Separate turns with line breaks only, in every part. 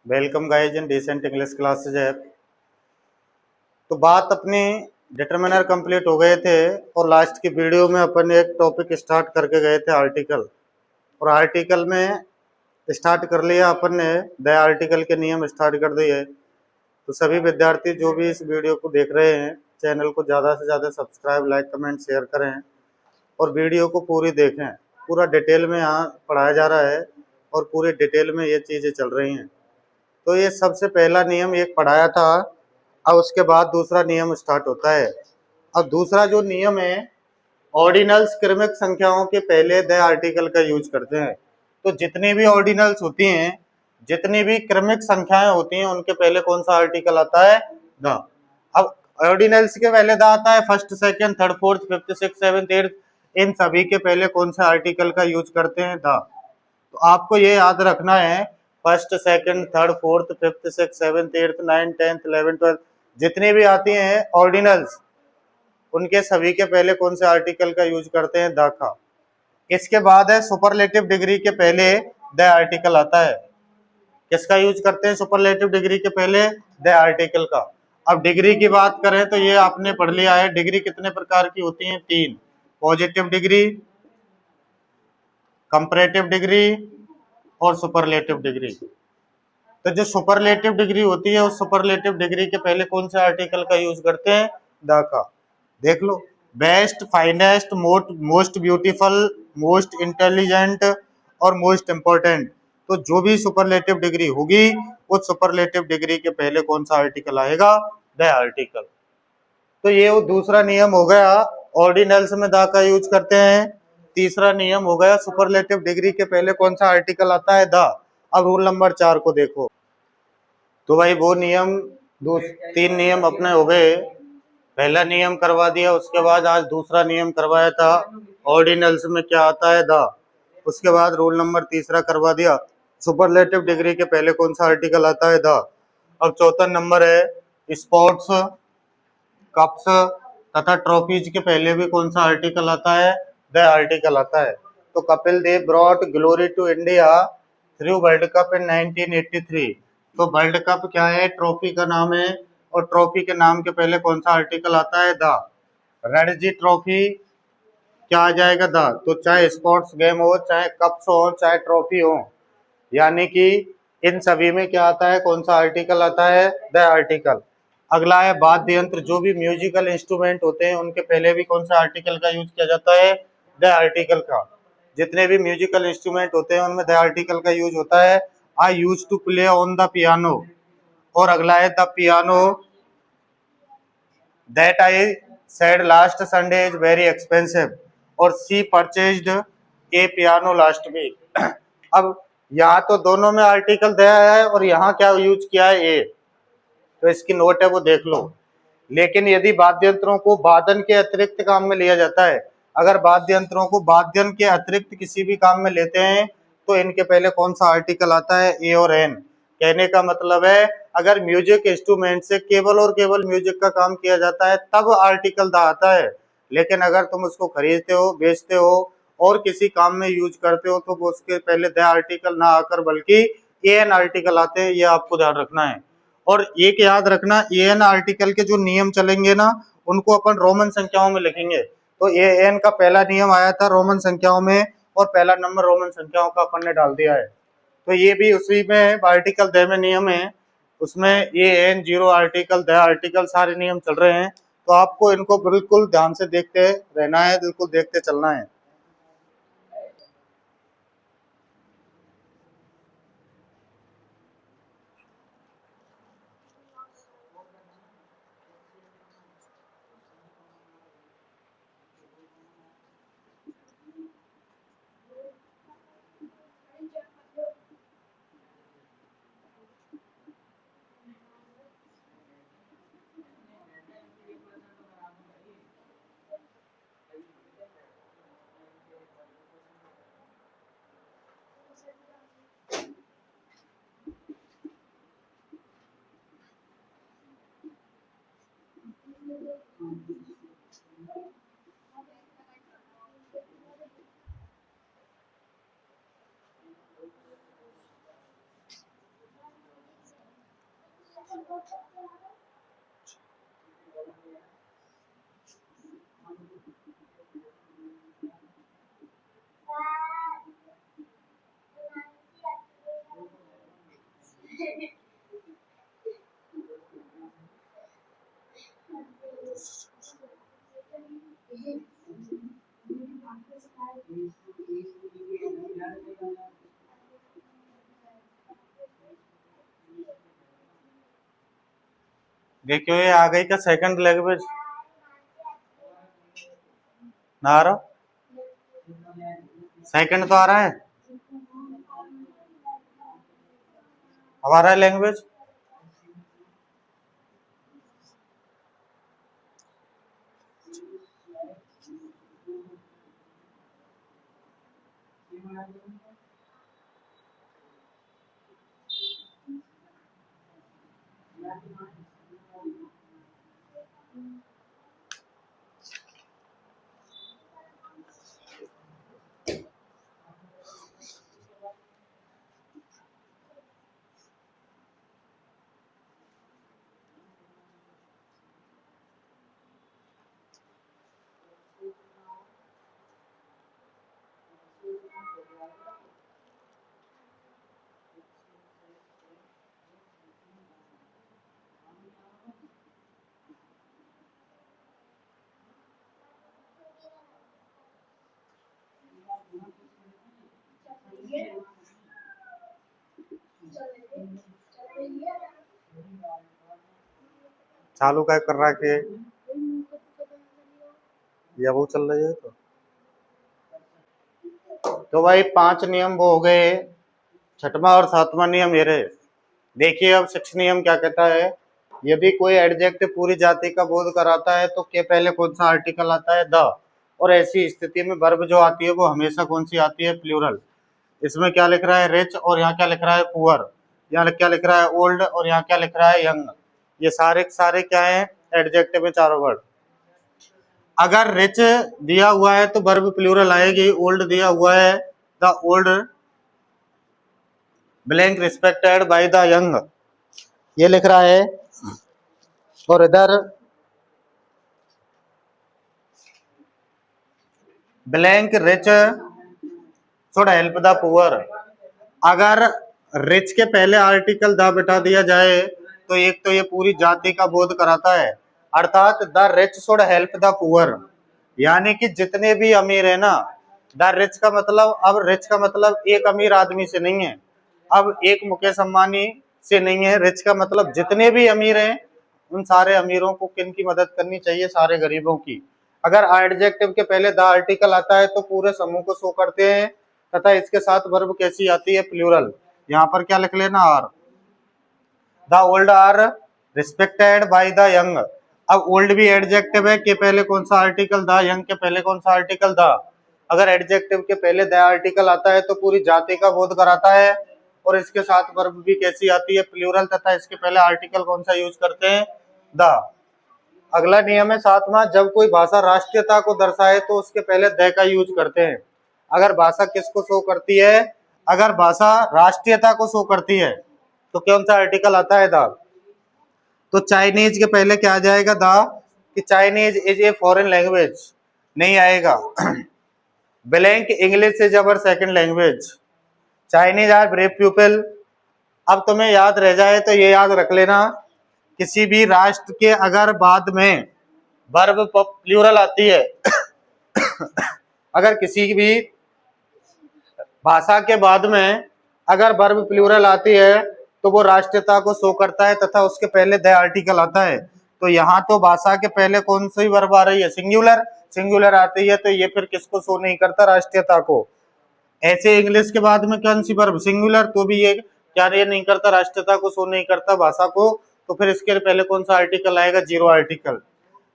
Welcome guys in decent English classes app. तो बात अपनी डिटर्मिनर कंप्लीट हो गए थे और लास्ट की वीडियो में अपन एक टॉपिक स्टार्ट करके गए थे आर्टिकल। और आर्टिकल में स्टार्ट कर लिया अपन ने, द आर्टिकल के नियम स्टार्ट कर दिए। तो सभी विद्यार्थी जो भी इस वीडियो को देख रहे हैं, चैनल को ज़्यादा से ज़्यादा सब्सक्राइब, लाइक, कमेंट, शेयर करें और वीडियो को पूरी देखें। पूरा डिटेल में यहाँ पढ़ाया जा रहा है और पूरी डिटेल में ये चीज़ें चल रही हैं। तो ये सबसे पहला नियम एक पढ़ाया था, अब उसके बाद दूसरा नियम स्टार्ट होता है। अब दूसरा जो नियम है, ऑर्डिनल्स क्रमिक संख्याओं के पहले द आर्टिकल का यूज करते हैं। तो जितनी भी ऑर्डिनल्स होती हैं, जितनी भी क्रमिक संख्याएं होती हैं, उनके पहले कौन सा आर्टिकल आता है? द। अब ऑर्डिनल्स के पहले द आता है, first, second, third, fourth, fifth, six, seventh, eighth, इन सभी के पहले कौन सा आर्टिकल का यूज करते हैं? द। तो आपको ये याद रखना है, first, second, third, fourth, fifth, six, seventh, eighth, nine, tenth, 11, 12 जितनी भी आती हैं ऑर्डिनल्स, उनके सभी के पहले कौन से आर्टिकल का यूज करते हैं? द का। इसके बाद है सुपरलेटिव डिग्री के पहले द आर्टिकल आता है। किसका यूज करते हैं सुपरलेटिव डिग्री के पहले? द आर्टिकल का। अब डिग्री की बात करें तो ये आपने पढ़ लिया है, डिग्री कितने प्रकार की होती हैं? तीन। पॉजिटिव डिग्री, कंपैरेटिव डिग्री और सुपरलेटिव डिग्री। तो जो सुपरलेटिव डिग्री होती है, उस सुपरलेटिव डिग्री के पहले कौन से आर्टिकल का यूज करते हैं? द का। देख लो, best, finest, most beautiful, most intelligent और मोस्ट इंपॉर्टेंट। तो जो भी सुपरलेटिव डिग्री होगी, उस सुपरलेटिव डिग्री के पहले कौन सा आर्टिकल आएगा? The article. तो ये वो दूसरा नियम हो गया, ऑर्डिनल्स में द का यूज करते हैं। तीसरा नियम हो गया, सुपरलेटिव डिग्री के पहले कौन सा आर्टिकल आता है? द। अब रूल नंबर 4 को देखो। तो भाई वो नियम, दो तीन नियम अपने हो गए। पहला नियम करवा दिया, उसके बाद आज दूसरा नियम करवाया था, ऑर्डिनल्स में क्या आता है? द। उसके बाद रूल नंबर तीसरा करवा दिया, सुपरलेटिव डिग्री के पहले कौन सा आर्टिकल आता है? द। अब चौथा नंबर है, स्पोर्ट्स, कप्स तथा ट्रॉफीज के पहले भी कौन सा आर्टिकल आता है? द आर्टिकल आता है। तो Kapil Dev brought glory to India through world cup in 1983। तो वर्ल्ड कप क्या है? ट्रॉफी का नाम है, और ट्रॉफी के नाम के पहले कौन सा आर्टिकल आता है? द। रणजी ट्रॉफी क्या आ जाएगा? द। तो चाहे स्पोर्ट्स गेम हो, चाहे कप्स हो, चाहे ट्रॉफी हो, यानी कि इन सभी में क्या आता है? कौन सा आर्टिकल आता है? The article. अगला है वाद्य यंत्र, जो भी म्यूजिकल इंस्ट्रूमेंट होते हैं, उनके पहले भी कौन सा आर्टिकल का यूज किया जाता है? द आर्टिकल का। जितने भी म्यूजिकल इंस्ट्रूमेंट होते हैं, उनमें द आर्टिकल का यूज होता है। I use to play on the piano. और अगला है the piano that I said last Sunday is very expensive, और she purchased a piano last week. अब यहाँ तो दोनों में आर्टिकल दिया है और यहाँ क्या यूज किया है? ए। तो इसकी नोट है वो देख लो। लेकिन यदि वाद्य यंत्रों को वादन के अतिरिक्त काम में लिया जाता है, अगर वाद्य यंत्रों को वादन के अतिरिक्त किसी भी काम में लेते हैं, तो इनके पहले कौन सा आर्टिकल आता है? ए और एन। कहने का मतलब है, अगर म्यूजिक इंस्ट्रूमेंट से केवल और केवल म्यूजिक का काम किया जाता है, तब आर्टिकल द आता है। लेकिन अगर तुम उसको खरीदते हो, बेचते हो और किसी काम में यूज करते हो, तो उसके पहले द आर्टिकल ना आकर बल्कि ए एन आर्टिकल आते हैं। ये आपको ध्यान रखना है। और एक याद रखना, ए एन आर्टिकल के जो नियम चलेंगे ना, उनको अपन रोमन संख्याओं में लिखेंगे। तो ए एन का पहला नियम आया था रोमन संख्याओं में, और पहला नंबर रोमन संख्याओं का अपन ने डाल दिया है। तो ये भी उसी में आर्टिकल द में नियम है, उसमें a an, zero article, the article, सारे नियम चल रहे हैं। तो आपको इनको बिल्कुल ध्यान से देखते रहना है, बिल्कुल देखते चलना है। देखियो ये आ गई क्या सेकंड लैंग्वेज ना आ रहा? सेकंड तो आ रहा है हमारा लैंग्वेज। चालू क्या कर रहा है कि या वो चल रही है तो भाई 5 नियम वो हो गए। छठवां और 7वां नियम ये रहे। देखिए अब 6 नियम क्या कहता है, यदि कोई एडजेक्टिव पूरी जाति का बोध कराता है तो के पहले कौन सा आर्टिकल आता है? द। और ऐसी स्थिति में वर्ब जो आती है वो हमेशा कौन सी आती है? प्लूरल। इसमें क्या लिख रहा है? रिच, और यहाँ क्या लिख रहा है? पुअर। यहाँ क्या लिख रहा है? ओल्ड, और यहाँ क्या लिख रहा है? यंग। ये सारे सारे क्या है? एडजेक्टिव में चारों वर्ड। अगर रिच दिया हुआ है तो वर्ब प्लूरल आएगी। ओल्ड दिया हुआ है the old blank respected by the young, ये लिख रहा है। और इधर blank rich should help the poor. अगर रिच के पहले आर्टिकल द बिठा दिया जाए तो एक तो ये पूरी जाति का बोध कराता है, अर्थात the rich should help the poor, यानी कि जितने भी अमीर है ना, द रिच का मतलब, अब रिच का मतलब एक अमीर आदमी से नहीं है, अब एक मुकेश अंबानी से नहीं है। रिच का मतलब जितने भी अमीर हैं उन सारे अमीरों को किन की मदद करनी चाहिए? सारे गरीबों की। अगर एडजेक्टिव के पहले द आर्टिकल आता है तो पूरे समूह को शो करते हैं, तथा इसके साथ वर्ब कैसी आती है? प्लूरल। यहाँ पर क्या लिख लेना? Are. The old are respected by the young. अब ओल्ड भी एडजेक्टिव है, के पहले कौन सा आर्टिकल? द। यंग के पहले कौन सा आर्टिकल? द। अगर एडजेक्टिव के पहले द आर्टिकल आता है तो पूरी जाति का बोध कराता है, और इसके साथ वर्ब भी कैसी आती है? प्लूरल। तथा इसके पहले आर्टिकल कौन सा यूज करते हैं? द। अगला नियम है 7वां, जब कोई भाषा राष्ट्रीयता को दर्शाए तो उसके पहले द का यूज करते हैं। अगर भाषा किसको शो करती है? अगर भाषा राष्ट्रीयता को शो करती है तो कौन सा आर्टिकल आता है? द। तो चाइनीज के पहले क्या आ जाएगा? द, कि Chinese is a foreign language, नहीं आएगा। Blank English is our second language, Chinese are brave people. अब तुम्हें याद रह जाए तो ये याद रख लेना, किसी भी राष्ट्र के अगर बाद में वर्ब प्लूरल आती है अगर किसी भी भाषा के बाद में अगर वर्ब प्लूरल आती है तो वो राष्ट्रीयता को शो करता है, तथा उसके पहले द आर्टिकल आता है। तो यहाँ तो भाषा के पहले कौन सी वर्ब आ रही है? सिंगुलर। सिंगुलर आती है तो ये फिर किसको शो नहीं करता? राष्ट्रीयता को। ऐसे इंग्लिश के बाद में कौन सी वर्ब? सिंगुलर, तो भी ये क्या ये नहीं करता? राष्ट्रीयता को शो नहीं करता, भाषा को। तो फिर इसके पहले कौन सा आर्टिकल आएगा? Zero article.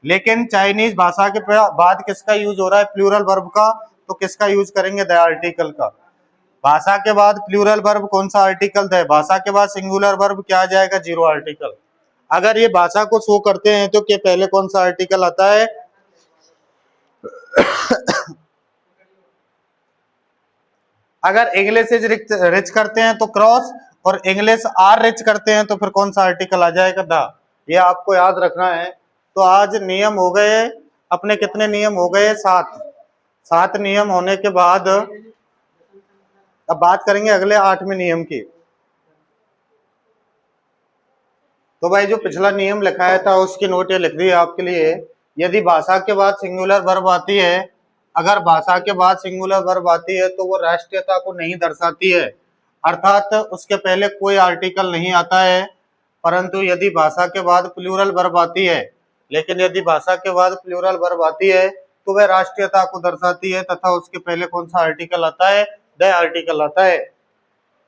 लेकिन चाइनीज भाषा के बाद किसका यूज हो रहा है? प्लूरल वर्ब का। तो किसका यूज करेंगे? द आर्टिकल का। भाषा के बाद प्लूरल वर्ब कौन सा? Article the. भाषा के बाद सिंगुलर वर्ब क्या आ जाएगा? Zero article. अगर ये भाषा को शो करते हैं तो के पहले कौन सा आर्टिकल आता है? अगर इंग्लिश इज रिच करते हैं तो क्रॉस, और इंग्लिश आर रिच करते हैं तो फिर कौन सा आर्टिकल आ जाएगा? द। ये आपको याद रखना है। तो आज नियम हो गए अपने, कितने नियम हो गए? 7। 7 नियम होने के बाद अब बात करेंगे अगले 8वें नियम की। तो भाई जो पिछला नियम लिखाया था उसकी नोट ये लिख दी आपके लिए। यदि भाषा के बाद सिंगुलर वर्ब आती है, अगर भाषा के बाद सिंगुलर वर्ब आती है तो वो राष्ट्रीयता को नहीं दर्शाती है, अर्थात उसके पहले कोई आर्टिकल नहीं आता है। परंतु यदि भाषा के बाद प्लूरल वर्ब आती है, लेकिन यदि भाषा के बाद प्लूरल वर्ब आती है तो वह राष्ट्रीयता को दर्शाती है तथा उसके पहले कौन सा आर्टिकल आता है? द आर्टिकल आता है।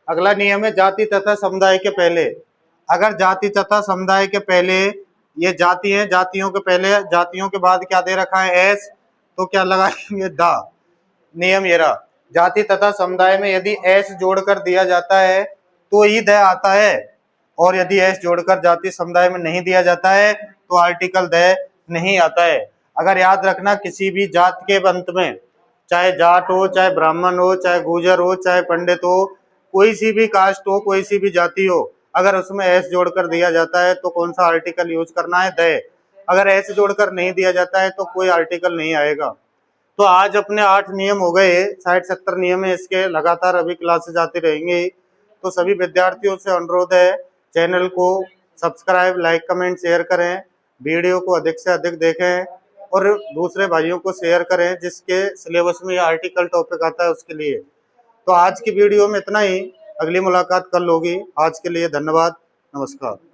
अगला नियम है जाति तथा समुदाय के पहले। अगर जाति तथा समुदाय के पहले, ये जाति है, जातियों के पहले, जातियों के बाद क्या दे रखा है? एस, तो क्या लगाएंगे? द। नियम ये रहा, जाति तथा समुदाय में यदि एस जोड़कर दिया जाता है तो ही द आता है, और यदि एस जोड़कर जाति समुदाय में नहीं दिया जाता है तो आर्टिकल द नहीं आता है। अगर याद रखना, किसी भी जात के अंत में, चाहे जाट हो, चाहे ब्राह्मण हो, चाहे गुर्जर हो, चाहे पंडित हो, कोई सी भी कास्ट हो, कोई सी भी जाति हो, अगर उसमें एस जोड़कर दिया जाता है तो कौन सा आर्टिकल यूज करना है? द। अगर एस जोड़कर नहीं दिया जाता है तो कोई आर्टिकल नहीं आएगा। तो आज अपने 8 नियम हो गए, 60-70 नियम है इसके, लगातार अभी क्लासेस आती रहेंगी। तो सभी विद्यार्थियों से अनुरोध है, चैनल को सब्सक्राइब, लाइक, कमेंट, शेयर करें, वीडियो को अधिक से अधिक देखें और दूसरे भाइयों को शेयर करें जिसके सिलेबस में आर्टिकल टॉपिक आता है उसके लिए। तो आज की वीडियो में इतना ही, अगली मुलाकात कल होगी। आज के लिए धन्यवाद, नमस्कार।